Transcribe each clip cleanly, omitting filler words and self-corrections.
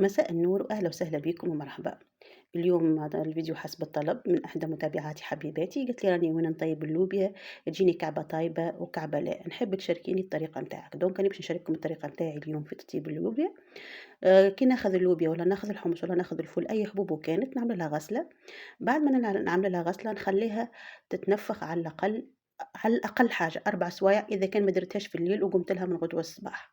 مساء النور وأهلا وسهلا بكم ومرحبا. اليوم هذا الفيديو حسب الطلب من إحدى متابعاتي حبيباتي، قالت لي راني وين نطيب اللوبيا تجيني كعبة طايبة وكعبة لا، نحب تشاركيني الطريقة نتاعك. دونك أنا باش نشارككم الطريقة نتاعي اليوم في تطيب اللوبيا. كي ناخذ اللوبيا ولا ناخذ الحمص ولا ناخذ الفول أي حبوب وكانت نعمل لها غسلة. بعد ما نعمل لها غسلة نخليها تتنفخ على الأقل حاجة 4 سوايع إذا كان ما درتهاش في الليل وقمت لها من غدوة الصباح.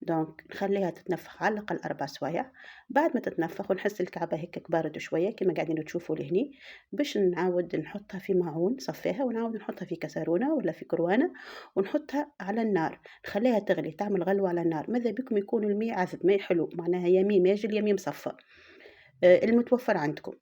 دونك نخلّيها تتنفّخ على الأقل 4 سوايع. بعد ما تتنفّخ ونحس الكعبة هيكك باردة شوية كيما قاعدين تشوفوا لهني، باش نعاود نحطها في ماعون نصفّيها ونعاود نحطها في كاسرونة ولا في كروانة ونحطها على النار، نخلّيها تغلي تعمل غلوة على النار، ماذا بيكم يكون الماء عذب ماء حلو معناها يا مي ماجل يا مي مصفّى، المتوفّر عندكم.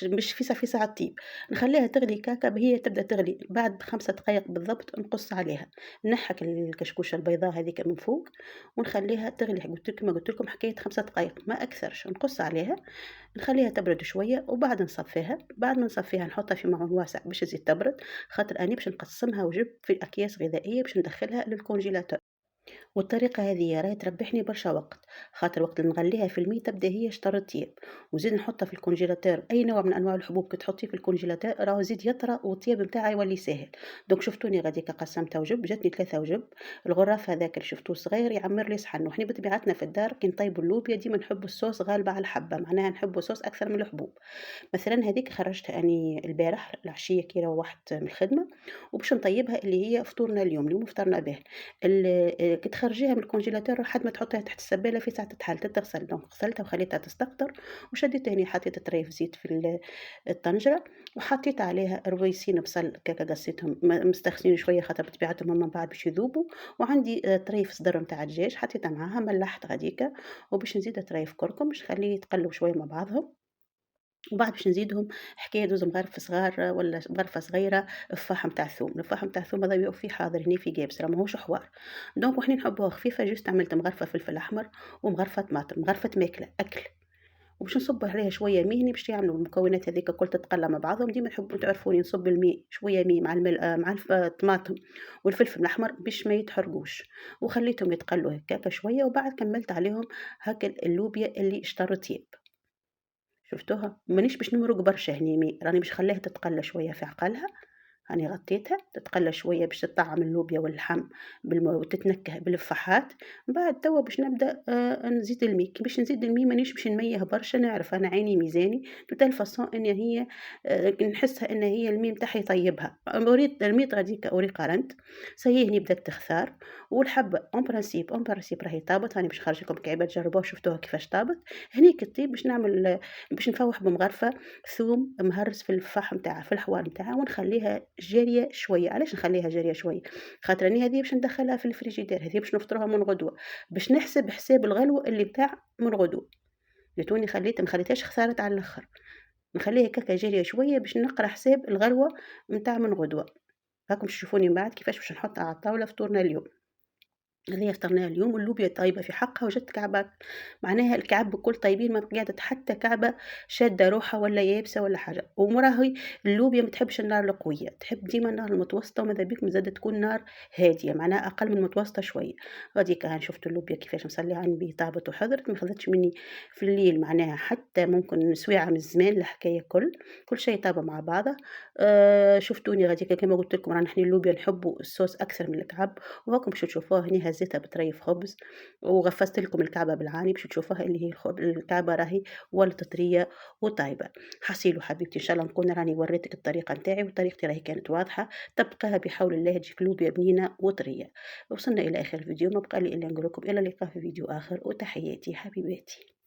مش فيسع على الطيب، نخلّيها تغلي كعكة هي تبدأ تغلي، بعد 5 دقايق بالضبط نقص عليها، نحّك الكشكولة البيضا هاذيك من فوق ونخلّيها تغلي كيما قُلت لكم حكاية 5 دقايق ما أكثرش، نقص عليها نخلّيها تبرد شوية وبعد نصفّيها، بعد ما نصفّيها نحطها في ماعون واسع باش تزيد تبرد، خاطر أني باش نقسّمها وجب في أكياس غذائية باش ندخّلها للكونجيلاتور. والطريقة هذيا راهي تربحني برشا وقت، خاطر وقت اللي نغليها في المي تبدا هي شطر طياب، وزيد نحطها في الكونجيلاتور أي نوع من أنواع الحبوب كي تحطيه في الكونجيلاتور راهو يزيد يطرى والطياب نتاعها يولي ساهل. دونك شفتوني غاديكا قسمتها وجب جاتني 3 وجب. الغراف هذاك اللي شفتوه صغير يعمر لي صحن، وحنا بطبيعتنا في الدار كي نطيبوا اللوبيا ديما نحبوا الصوص غالبة على الحبة، معناها نحبوا صوص أكثر من الحبوب. مثلًا هاذيك خرّجتها أني البارح العشية كي روّحت من الخدمة، وباش نطيّبها اللي هي فطورنا اليوم فطرنا به. ال كي تخرجيها من الكونجيلاتور لحد ما تحطيها تحت السبّالة في ساعة تتحل تتغسل، دونك غسلتها وخليتها تستقطر، وشديتها هاني حطيت طريف زيت في الطنجرة، وحطيت عليها رويسين بصل هكاكا قصيتهم مستخفين شوية خاطر بطبيعتهم هُم من بعد باش يذوبوا، وعندي طريف صدر متاع دجاج حطيتها معاها ملّحت غاديكا، وباش نزيد طريف كركم باش نخليه يتقلّوا شوية مع بعضهم. وبعد باش نزيدهم حكاية زوز مغارف صغار ولا مغرفة صغيرة فاح متاع ثوم، الفاح متاع الثوم هذا يبقى فيه حاضر هنا في جابس راه ماهوش حوار، دونك وحنا نحبوها خفيفة جوست عملت مغرفة فلفل أحمر ومغرفة طماطم، مغرفة ماكلة أكل، وباش نصب عليها شوية مي باش يعملوا المكونات هاذيك الكل تتقلى مع بعضهم، ديما نحبوا تعرفوني نصب شوية مي مع مع الطماطم والفلفل الأحمر باش ما يتحرقوش، وخليتهم يتقلوا هكاكا شوية وبعد كملت عليهم هاكا اللوبيا اللي اشتريتيه. شُفتوها؟ مانيش باش نمرق برشا هنيمي، راني باش نخلّيها تتقلّى شوية في عقلها، هاني غطيتها تتقلّى شوية باش تطعّم اللوبيا واللحم وتتنكّه بالفحات، من بعد توا باش نبدأ نزيد كي باش نزيد مانيش باش نميّه برشا نعرف أنا عيني ميزاني، de telle façon إن هي كي نحسها إن هي متاعها يطيّبها، رميت غاديكا أوريق قرنت، سي هني بدات تخثار، والحبة en principe راهي طابت، راني باش نخرج لكم كعبة تجربوها شفتوها كيفاش طابت، هني كي تطيب باش نعمل باش نفوّح بمغرفة ثوم مهرس في الفحم نتاعها في الحوار نتاعها ونخلّيها جارية شوية، علاش نخلّيها جارية شوية؟ خاطر راني هذيا باش ندخّلها في الفريجيدير، هذيا باش نفطروها من غدوة، باش نحسب حساب الغلوة اللي بتاع من غدوة، جاتوني ما خليتهاش خسارت على الآخر، نخلّيها هكاكا جارية شوية باش نقرا حساب الغلوة متاع من غدوة، راكم باش تشوفوني من بعد كيفاش باش نحطها على الطاولة فطورنا اليوم. هذيا فطرناها اليوم واللوبيا طايبة في حقها وجات كعبة معناها الكعب الكل طيبين ما قعدت حتى كعبة شادة روحها ولا يابسة ولا حاجة، وراهي اللوبيا ما تحبش النار القوية، تحب ديما النار المتوسطة وماذا بيك زادة تكون نار هادية معناها أقل من المتوسطة شوية، غاديكا ها شفتوا اللوبيا كيفاش مسلية عندي طابت وحضرت ما خذتش مني في الليل معناها حتى ممكن سويعة من الزمان الحكاية كل شيء طاب مع بعضه، شفتوني غاديكا كما قلت لكم رانا حنا اللوبيا نحبوا الصوص أكثر من الكعب. وهاكم باش تشوفوها هني هزيتها بطريف خبز، وغفّزت لكم الكعبة بالعاني باش تشوفوها اللي هي الكعبة راهي ولات طرية وطايبة. حصيلو حبيبتي إن شاء الله نكون راني وريتك الطريقة نتاعي وطريقتي راهي كانت واضحة، طبقيها بحول الله تجيك لوبيا بنينة وطرية. وصلنا إلى آخر الفيديو ما بقى لي إلا نقول لكم إلى اللقاء في فيديو آخر وتحياتي حبيباتي.